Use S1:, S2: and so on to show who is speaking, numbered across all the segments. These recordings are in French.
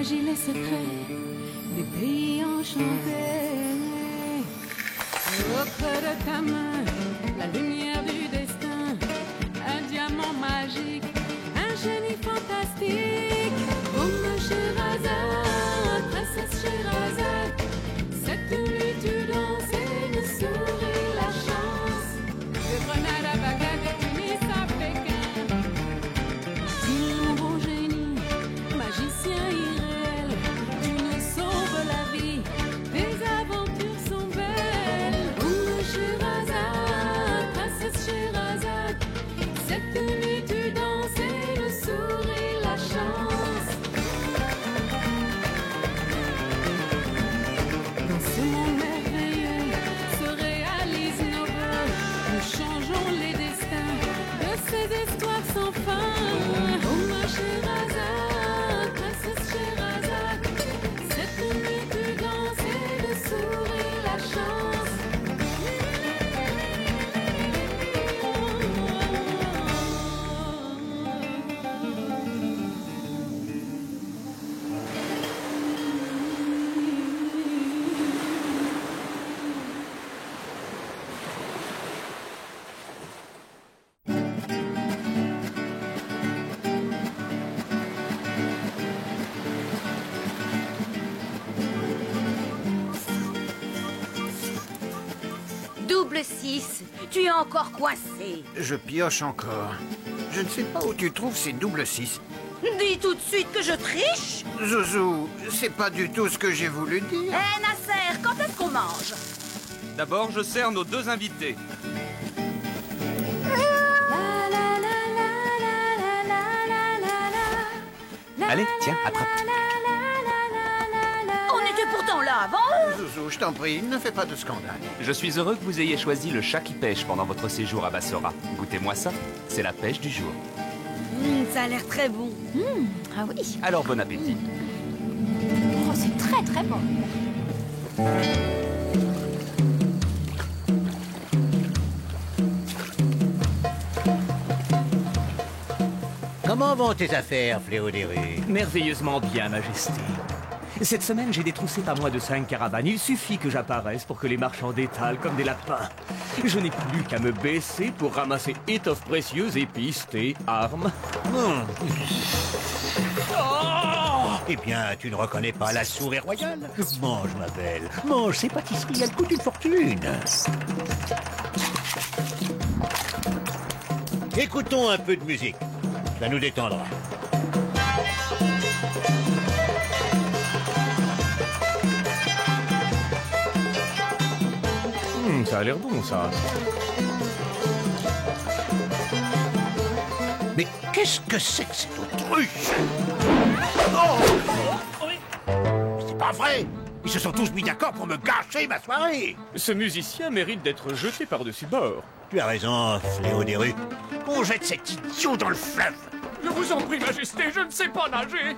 S1: magie, les secrets des pays enchantés. Au creux de ta main, la lumière du destin, un diamant magique, un génie fantastique. Oh ma Scheherazade, princesse Scheherazade, cette nuit tu danses et nous souris la chance. De Grenade à Bagdad, de Tunis à Pékin, tu nouveau génie, magicien irréel, tu nous sauves la vie, tes aventures sont belles. Oh ma Scheherazade, princesse Scheherazade, cette nuit tu danses et nous souris la chance. Dans ce monde merveilleux se réalisent nos voeux. Nous changeons les destins de ces histoires sans fin. Oh ma Scheherazade, princesse Scheherazade, cette nuit tu danses et nous souris la chance.
S2: Double 6, tu es encore coincé.
S3: Je pioche encore. Je ne sais pas où tu trouves ces double 6.
S2: Dis tout de suite que je triche.
S3: Zouzou, c'est pas du tout ce que j'ai voulu dire.
S2: Hé Nasser, quand est-ce qu'on mange?
S4: D'abord, je sers nos deux invités. Allez, tiens, attrape.
S2: On était pourtant là avant.
S3: Zouzou, je t'en prie, ne fais pas de scandale.
S4: Je suis heureux que vous ayez choisi le chat qui pêche pendant votre séjour à Bassora. Goûtez-moi ça, c'est la pêche du jour.
S2: Ça a l'air très bon.
S1: Ah oui,
S4: Alors bon appétit.
S1: oh, c'est très très bon.
S5: Comment vont tes affaires, Fléau des rues?
S6: Merveilleusement bien, Majesté. Cette semaine, j'ai détroussé pas moins de 5 caravanes. Il suffit que j'apparaisse pour que les marchands détalent comme des lapins. Je n'ai plus qu'à me baisser pour ramasser étoffes précieuses, épices, thé, armes.
S5: Eh bien, tu ne reconnais pas la souris royale? Mange, ma belle. Mange, ces pâtisseries, elles coûtent une fortune. Écoutons un peu de musique. Ça nous détendra.
S6: Ça a l'air bon, ça.
S5: Mais qu'est-ce que c'est que cette autruche? Oh! C'est pas vrai! Ils se sont tous mis d'accord pour me gâcher ma soirée!
S6: Ce musicien mérite d'être jeté par-dessus bord.
S5: Tu as raison, Fléau des rues. On jette cet idiot dans le fleuve!
S6: Je vous en prie, Majesté, je ne sais pas nager.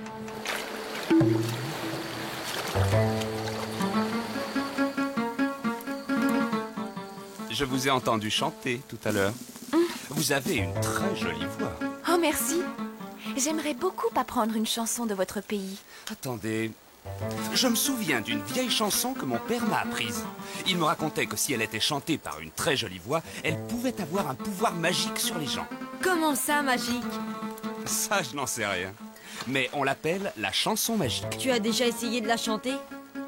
S4: Je vous ai entendu chanter tout à l'heure. Vous avez une très jolie voix.
S1: Oh merci. J'aimerais beaucoup apprendre une chanson de votre pays.
S4: Attendez, je me souviens d'une vieille chanson que mon père m'a apprise. Il me racontait que si elle était chantée par une très jolie voix, elle pouvait avoir un pouvoir magique sur les gens.
S2: Comment ça, magique?
S4: Ça, je n'en sais rien. Mais on l'appelle la chanson magique.
S2: Tu as déjà essayé de la chanter?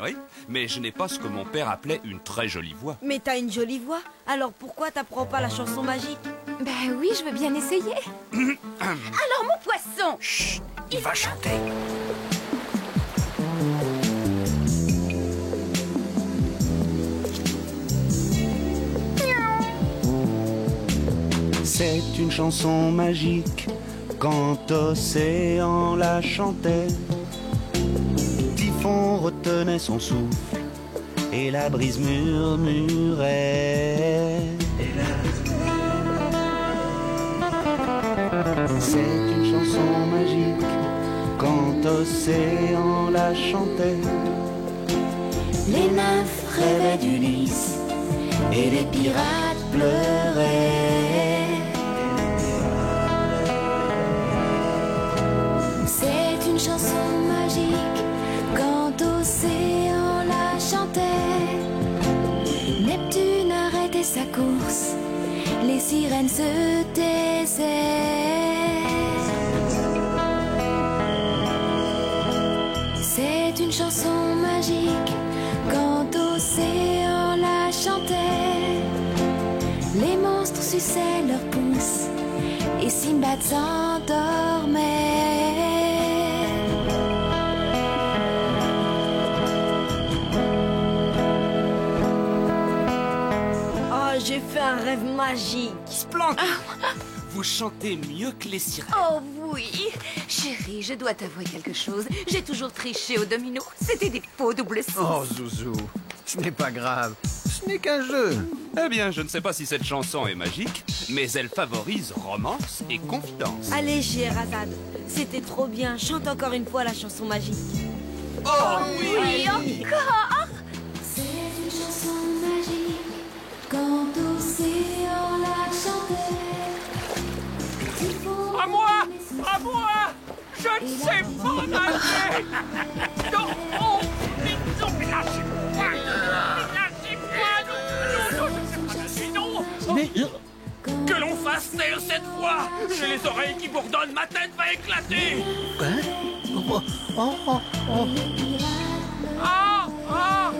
S4: Oui, mais je n'ai pas ce que mon père appelait une très jolie voix.
S2: Mais t'as une jolie voix, alors pourquoi t'apprends pas la chanson magique?
S1: Ben oui, je veux bien essayer.
S2: Alors mon poisson!
S3: Chut, il va chanter.
S4: C'est une chanson magique quand Océan la chantait. Typhon retenait son souffle et la brise murmurait. C'est une chanson magique quand Océan la chantait.
S1: Les nymphes rêvaient d'Ulysse et les pirates pleuraient. C'est une chanson magique
S7: une chanson magique quand Océan la chantait. Les monstres suçaient leurs pouces et Simbad s'endormait.
S2: Oh, j'ai fait un rêve magique.
S4: Splendide. Vous chantez mieux que les sirènes.
S2: Oh oui. Chérie, je dois t'avouer quelque chose. J'ai toujours triché au domino. C'était des faux double 6.
S3: Oh, Zouzou, ce n'est pas grave. Ce n'est qu'un jeu.
S4: Eh bien, je ne sais pas si cette chanson est magique, mais elle favorise romance et confidence.
S2: Allez, Scheherazade. C'était trop bien. Chante encore une fois la chanson magique.
S4: Oh oui.
S2: Encore.
S7: C'est une chanson magique quand Océan la chantait.
S6: À moi! À moi! Je ne sais pas nager! Non! Oh! Non! Lâchez-moi! Lâchez-moi! Non! Je ne sais pas nager, non! Mais... Que l'on fasse taire cette voix! J'ai les oreilles qui bourdonnent, ma tête va éclater! Ah! Ah!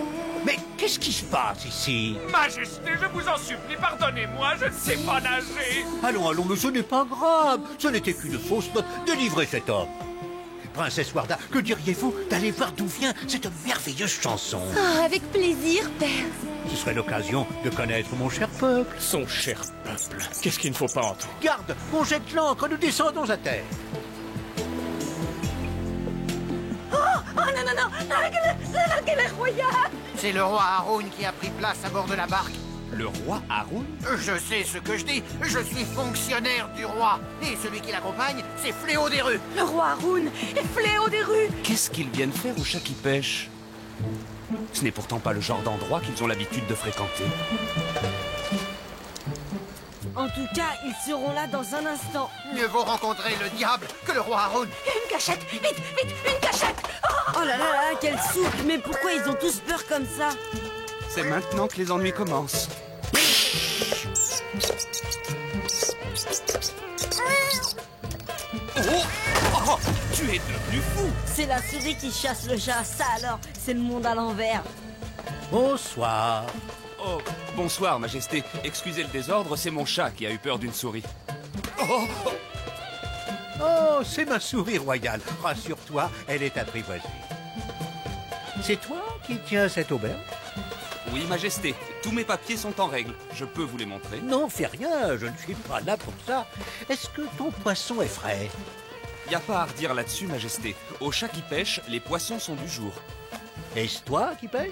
S5: Mais qu'est-ce qui se passe ici?
S6: Majesté, je vous en supplie, pardonnez-moi, je ne sais pas nager!
S5: Allons, allons, mais ce n'est pas grave. Ce n'était qu'une fausse note. Délivrez cet homme. Princesse Warda, que diriez-vous d'aller voir d'où vient cette merveilleuse chanson?
S2: Ah, avec plaisir, père.
S5: Ce serait l'occasion de connaître mon cher peuple.
S6: Son cher peuple, qu'est-ce qu'il ne faut pas entendre?
S5: Garde, on jette l'ancre, nous descendons à terre.
S2: Oh non, non, non. La galère royale.
S3: C'est le roi Haroun qui a pris place à bord de la barque.
S4: Le roi Haroun?
S3: Je sais ce que je dis. Je suis fonctionnaire du roi. Et celui qui l'accompagne, c'est Fléau des rues.
S2: Le roi Haroun est fléau des rues.
S4: Qu'est-ce qu'ils viennent faire au chat qui pêche? Ce n'est pourtant pas le genre d'endroit qu'ils ont l'habitude de fréquenter.
S2: En tout cas, ils seront là dans un instant.
S3: Mieux vaut rencontrer le diable que le roi Haroun.
S2: Une cachette. Vite, vite, une cachette. Oh là là là, quel soupe. Mais pourquoi ils ont tous peur comme ça?
S4: C'est maintenant que les ennuis commencent. Oh! Oh! Tu es devenu fou!
S2: C'est la souris qui chasse le chat. Ça alors, c'est le monde à l'envers.
S5: Bonsoir.
S4: Oh, bonsoir, Majesté. Excusez le désordre, c'est mon chat qui a eu peur d'une souris. Oh!
S5: Oh, c'est ma souris royale. Rassure-toi, elle est apprivoisée. C'est toi qui tiens cette auberge?
S4: Oui, Majesté. Tous mes papiers sont en règle. Je peux vous les montrer.
S5: Non, fais rien, je ne suis pas là pour ça. Est-ce que ton poisson est frais?
S4: Y a pas à redire là-dessus, Majesté. Au chat qui pêche, les poissons sont du jour.
S5: Est-ce toi qui pêches?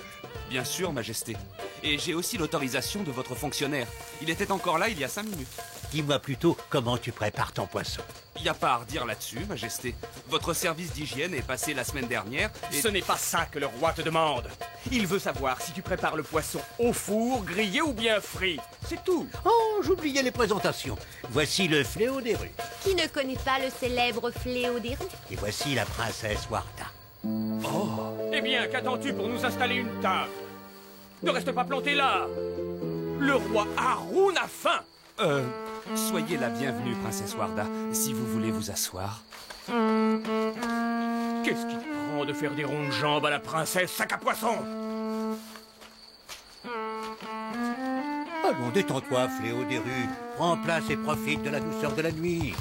S4: Bien sûr, Majesté. Et j'ai aussi l'autorisation de votre fonctionnaire. Il était encore là il y a 5 minutes.
S5: Dis-moi plutôt comment tu prépares ton poisson.
S4: Y a pas à redire là-dessus, Majesté. Votre service d'hygiène est passé la semaine dernière et...
S6: Ce n'est pas ça que le roi te demande. Il veut savoir si tu prépares le poisson au four, grillé ou bien frit. C'est tout.
S5: Oh, j'oubliais les présentations. Voici le fléau des rues.
S2: Qui ne connaît pas le célèbre fléau des rues?
S5: Et voici la princesse Warda.
S6: Eh bien, qu'attends-tu pour nous installer une table? Ne reste pas planté là. Le roi Haroun a faim.
S4: Soyez la bienvenue, princesse Warda, si vous voulez vous asseoir.
S6: Qu'est-ce qui te prend de faire des ronds de jambes à la princesse sac à poisson?
S5: Allons, détends-toi, fléau des rues. Prends place et profite de la douceur de la nuit.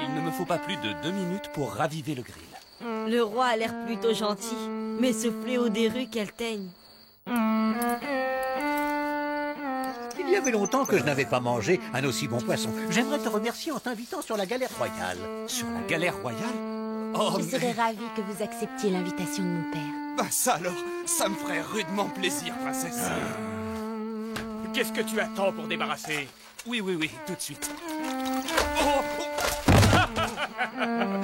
S4: Il ne me faut pas plus de 2 minutes pour raviver le grill.
S2: Le roi a l'air plutôt gentil. Mais ce fléau des rues, qu'elle teigne.
S5: Il y avait longtemps que je n'avais pas mangé un aussi bon poisson. J'aimerais te remercier en t'invitant sur la galère royale.
S4: Sur la galère royale? Oh,
S2: Je serais ravie que vous acceptiez l'invitation de mon père.
S4: Bah ça alors, ça me ferait rudement plaisir, princesse.
S6: Qu'est-ce que tu attends pour débarrasser?
S4: Oui, tout de suite.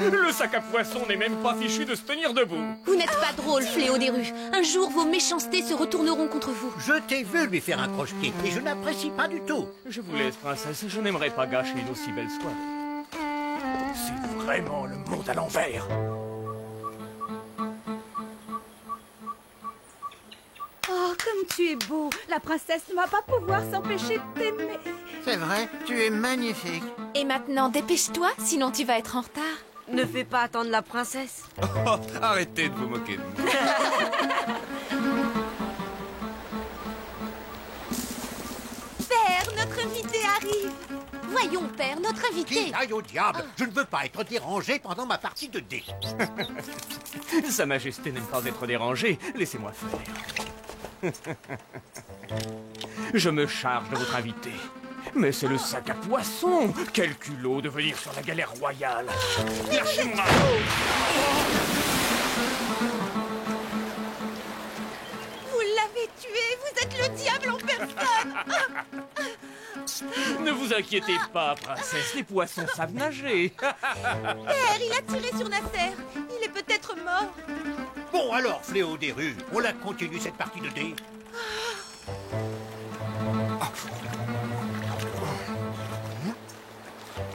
S6: Le sac à poisson n'est même pas fichu de se tenir debout.
S2: Vous n'êtes pas drôle, fléau des rues. Un jour, vos méchancetés se retourneront contre vous.
S5: Je t'ai vu lui faire un croche-pied et je n'apprécie pas du tout.
S6: Je vous laisse, princesse, je n'aimerais pas gâcher une aussi belle soirée. C'est vraiment le monde à l'envers.
S1: Oh, comme tu es beau. La princesse ne va pas pouvoir s'empêcher de t'aimer.
S3: C'est vrai, tu es magnifique.
S2: Et maintenant, dépêche-toi, sinon tu vas être en retard.
S8: Ne fais pas attendre la princesse.
S4: Oh, arrêtez de vous moquer de moi.
S2: Père, notre invité arrive. Voyons, père, notre invité.
S5: Qui aille au diable. Je ne veux pas être dérangé pendant ma partie de dés.
S6: Sa Majesté n'aime pas être dérangée. Laissez-moi faire. Je me charge de votre invité. Mais c'est le sac à poisson. Quel culot de venir sur la galère royale. Lâchez-moi.
S2: Vous l'avez tué, vous êtes le diable en personne.
S6: Ne vous inquiétez pas, princesse. Les poissons savent nager.
S2: Père, il a tiré sur Nasser. Il est peut-être mort.
S5: Bon alors, Fléau des rues, on la continue cette partie de dés.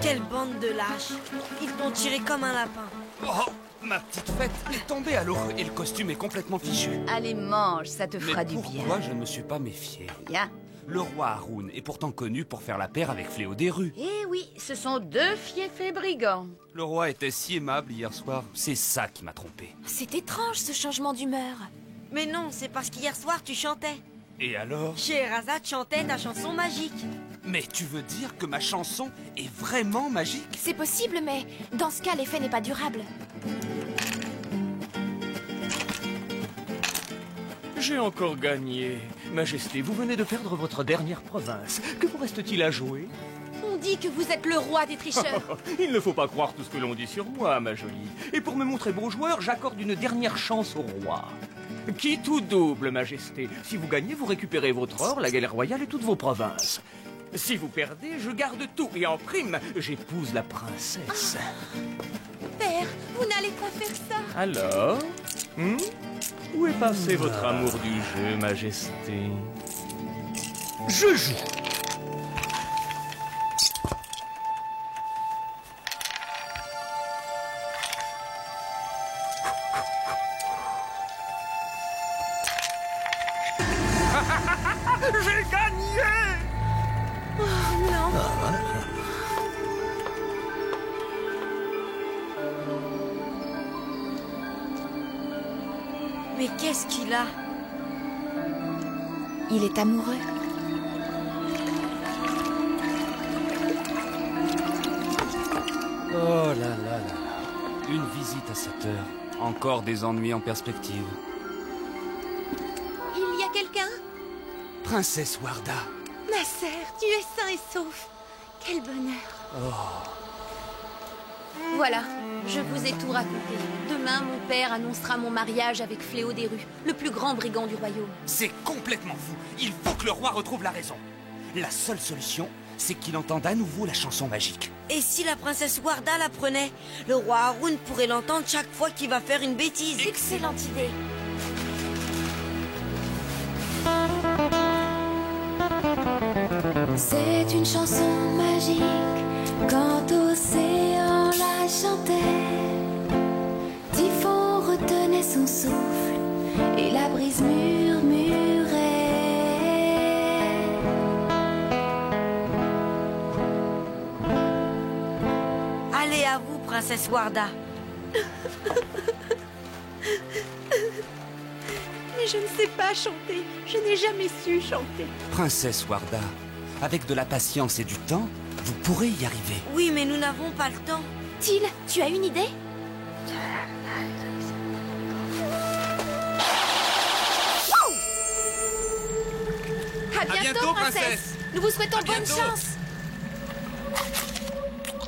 S8: Quelle bande de lâches. Ils t'ont tiré comme un lapin.
S4: Oh, ma petite fête est tombée à l'eau et le costume est complètement fichu.
S2: Allez, mange, ça te fera
S4: Mais
S2: du
S4: pourquoi
S2: bien.
S4: je ne me suis pas méfié?
S2: Bien.
S4: Le roi Haroun est pourtant connu pour faire la paire avec Fléau des rues.
S2: Eh oui, ce sont deux fiefs brigands.
S4: Le roi était si aimable hier soir, c'est ça qui m'a trompé.
S7: C'est étrange ce changement d'humeur.
S8: Mais non, c'est parce qu'hier soir tu chantais.
S4: Et alors?
S8: Scheherazade chantait ta chanson magique.
S4: Mais tu veux dire que ma chanson est vraiment magique?
S7: C'est possible, mais dans ce cas, l'effet n'est pas durable.
S6: J'ai encore gagné. Majesté, vous venez de perdre votre dernière province. Que vous reste-t-il à jouer?
S2: On dit que vous êtes le roi des tricheurs.
S6: Il ne faut pas croire tout ce que l'on dit sur moi, ma jolie. Et pour me montrer bon joueur, j'accorde une dernière chance au roi. Quitte ou double, Majesté. Si vous gagnez, vous récupérez votre or, la galère royale et toutes vos provinces. Si vous perdez, je garde tout. Et en prime, j'épouse la princesse.
S2: Père, vous n'allez pas faire ça.
S6: Alors où est passé votre amour du jeu, Majesté?
S5: Je joue.
S6: J'ai gagné!
S8: Mais qu'est-ce qu'il a?
S7: Il est amoureux.
S4: Oh là là là là. Une visite à cette heure. Encore des ennuis en perspective.
S2: Il y a quelqu'un?
S4: Princesse Warda.
S2: Nasser, tu es sain et sauf. Quel bonheur. Voilà, je vous ai tout raconté. Demain, mon père annoncera mon mariage avec Fléau des rues, le plus grand brigand du royaume.
S4: C'est complètement fou. Il faut que le roi retrouve la raison. La seule solution, c'est qu'il entende à nouveau la chanson magique.
S8: Et si la princesse Warda l'apprenait? Le roi Haroun pourrait l'entendre chaque fois qu'il va faire une bêtise.
S7: Excellente idée. C'est une chanson magique quand océan la chantait. Typhon retenait son souffle et la brise murmurait.
S8: Allez à vous, princesse Warda.
S2: Mais je ne sais pas chanter. Je n'ai jamais su chanter.
S4: Princesse Warda, avec de la patience et du temps, vous pourrez y arriver.
S8: Oui, mais nous n'avons pas le temps.
S7: Till, tu as une idée?
S2: À bientôt, princesse. Nous vous souhaitons bonne chance.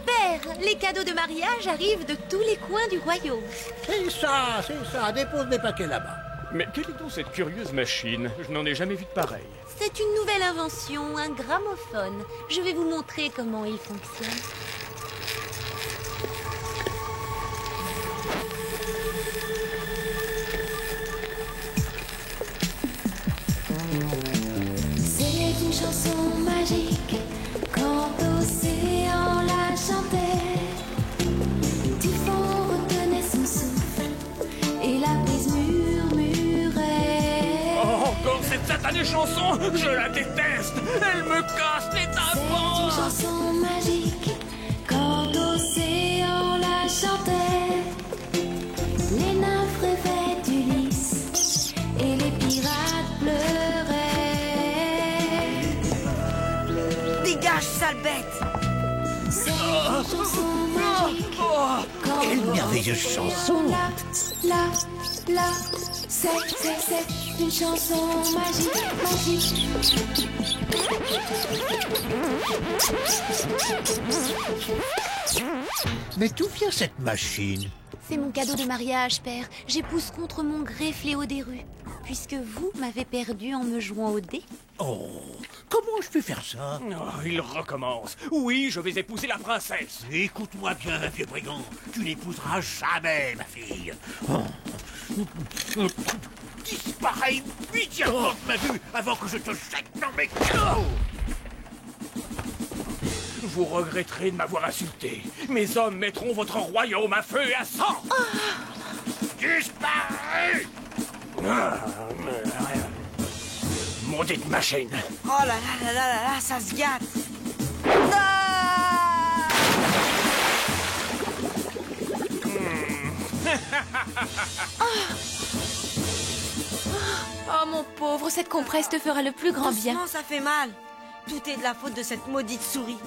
S2: Père, les cadeaux de mariage arrivent de tous les coins du royaume.
S5: C'est ça, dépose mes paquets là-bas.
S6: Mais quelle est donc cette curieuse machine? Je n'en ai jamais vu de pareille.
S2: C'est une nouvelle invention, un gramophone. Je vais vous montrer comment il fonctionne.
S7: C'est une chanson magique quand océan la chantait. Typhon retenait son souffle et la brise murmurait.
S6: Oh, encore cette satanée chanson! Je la déteste! Elle me casse les
S7: C'est une
S6: tympans!
S7: chanson magique quand océan la chantait.
S5: merveilleuse chanson.
S7: La, c'est une chanson magique.
S5: Mais d'où vient cette machine?
S2: C'est mon cadeau de mariage, père. J'épouse contre mon gré Fléau des rues. Puisque vous m'avez perdu en me jouant au dé.
S5: Oh, comment je peux faire ça?
S6: Oh, il recommence. Oui, je vais épouser la princesse.
S5: Écoute-moi bien, vieux brigand. Tu n'épouseras jamais ma fille. Oh. Disparais immédiatement de ma vue avant que je te jette dans mes cœurs.
S6: Vous regretterez de m'avoir insulté. Mes hommes mettront votre royaume à feu et à sang.
S5: Disparais!
S6: Maudite machine.
S8: Oh là là là là là là, ça se gâte. Ah!
S2: Oh mon pauvre, cette compresse te fera le plus grand bien.
S8: Doucement, ça fait mal. Tout est de la faute de cette maudite souris.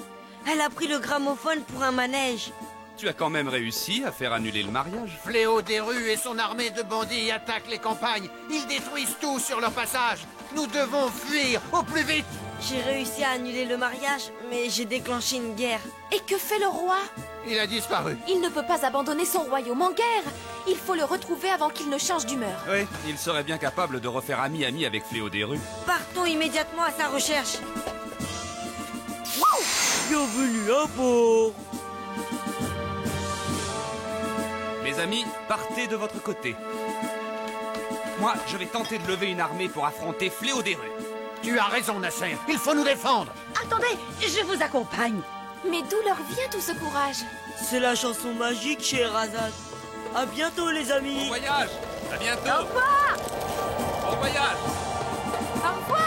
S8: Elle a pris le gramophone pour un manège.
S4: Tu as quand même réussi à faire annuler le mariage.
S3: Fléau des rues et son armée de bandits attaquent les campagnes. Ils détruisent tout sur leur passage. Nous devons fuir au plus vite.
S8: J'ai réussi à annuler le mariage, mais j'ai déclenché une guerre.
S2: Et que fait le roi?
S3: Il a disparu.
S2: Il ne peut pas abandonner son royaume en guerre. Il faut le retrouver avant qu'il ne change d'humeur.
S4: Oui, il serait bien capable de refaire ami-ami avec Fléau des rues.
S8: Partons immédiatement à sa recherche. Bienvenue à bord.
S4: Mes amis, partez de votre côté. Moi, je vais tenter de lever une armée pour affronter Fléau des rues.
S3: Tu as raison, Nasser. Il faut nous défendre.
S2: Attendez, je vous accompagne. Mais d'où leur vient tout ce courage?
S8: C'est la chanson magique, Scheherazade. À bientôt, les amis.
S4: Bon voyage. À bientôt.
S2: Au revoir.
S4: Bon voyage.
S2: Au revoir.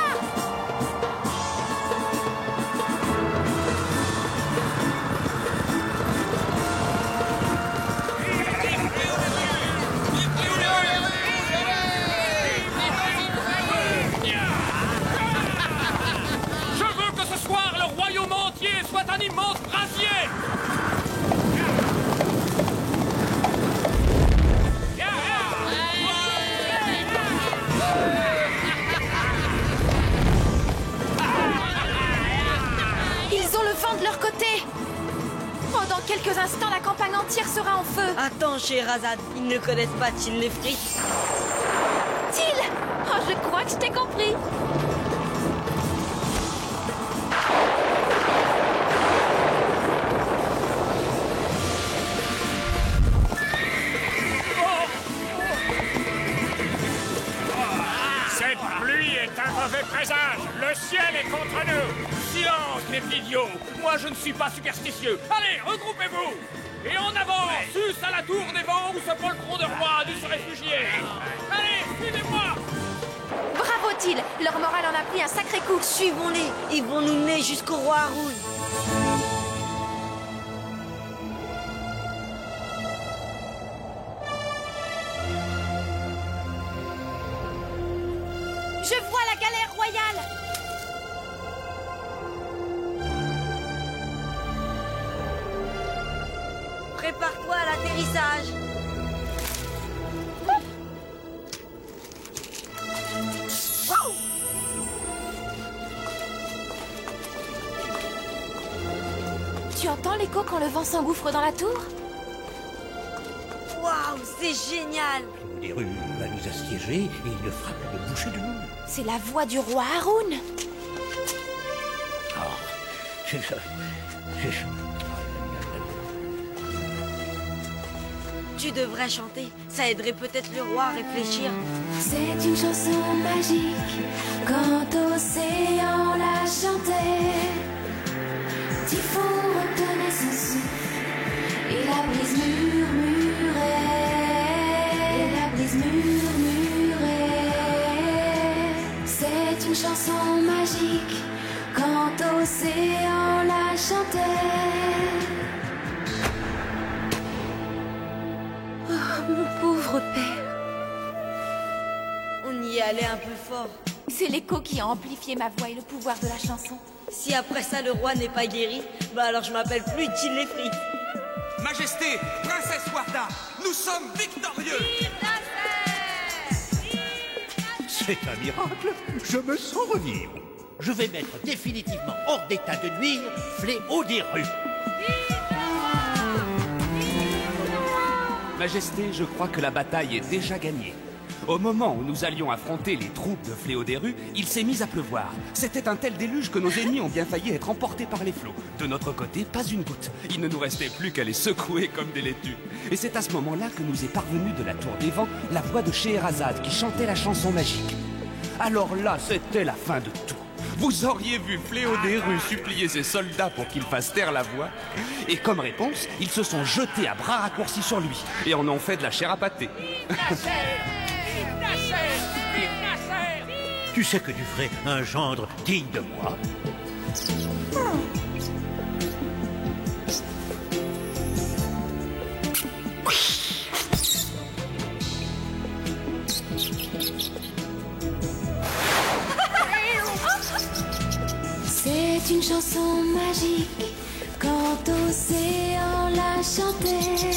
S6: Je veux que ce soir, le royaume entier soit un immense brasier.
S2: Ils ont le vent de leur côté. Oh, dans quelques instants, la campagne entière sera en feu.
S8: Attends, Scheherazade, ils ne connaissent pas Till les frites.
S2: Till! Oh, je crois que je t'ai compris.
S6: Cette pluie est un mauvais présage. Le ciel est contre nous. Silence, les petits idiots. Moi, je ne suis pas superstitieux. Allez, regroupez-vous. Et en avant, sus à la tour des vents où ce poltron de roi a dû se réfugier. Allez, suivez-moi.
S2: Bravo, Till. Leur morale en a pris un sacré coup.
S8: Suivons-les, ils vont nous mener jusqu'au roi Haroun.
S2: Je vois la galère royale.
S8: Prépare-toi à l'atterrissage.
S2: Tu entends l'écho quand le vent s'engouffre dans la tour?
S8: Waouh, c'est génial.
S5: Les rues va nous assiéger et il ne fera plus de boucher de nous.
S2: C'est la voix du roi Haroun.
S5: Oh, c'est...
S8: Tu devrais chanter, ça aiderait peut-être le roi à réfléchir.
S7: C'est une chanson magique quand océan la chantait. Typhon retenait son souffle et la brise murmurait. Et la brise murmurait. C'est une chanson magique quand océan la chantait.
S2: Oh, mon pauvre père.
S8: On y est allé un peu fort.
S2: C'est l'écho qui a amplifié ma voix et le pouvoir de la chanson.
S8: Si après ça le roi n'est pas guéri, bah alors je m'appelle plus Till les frites.
S4: Majesté, princesse Warda, nous sommes victorieux.
S5: C'est un miracle. Je me sens revivre. Je vais mettre définitivement hors d'état de nuire Fléau des rues.
S4: Majesté, je crois que la bataille est déjà gagnée. Au moment où nous allions affronter les troupes de Fléau des rues, il s'est mis à pleuvoir. C'était un tel déluge que nos ennemis ont bien failli être emportés par les flots. De notre côté, pas une goutte. Il ne nous restait plus qu'à les secouer comme des laitues. Et c'est à ce moment-là que nous est parvenue de la Tour des Vents la voix de Scheherazade qui chantait la chanson magique. Alors là, c'était la fin de tout. Vous auriez vu Fléau des rues supplier ses soldats pour qu'ils fassent taire la voix. Et comme réponse, ils se sont jetés à bras raccourcis sur lui et en ont fait de la chair à pâté.
S5: Tu sais que tu ferais un gendre digne de moi.
S7: C'est une chanson magique quand Océan la chantait.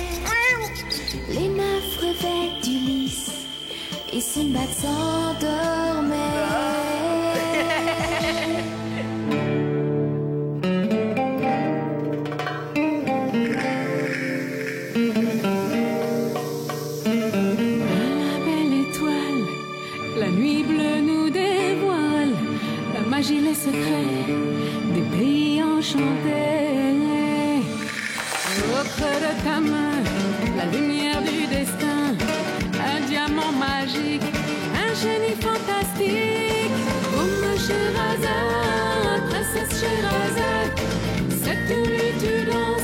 S7: Les nymphes rêvaient d'Ulysse et Sinbad s'endormait.
S1: La belle étoile, la nuit bleue nous dévoile la magie, les secrets des pays enchantés. Au creux de ta main, la lumière du destin, un diamant magique, un génie fantastique. Comme Scheherazade, princesse Scheherazade, cette nuit tu danses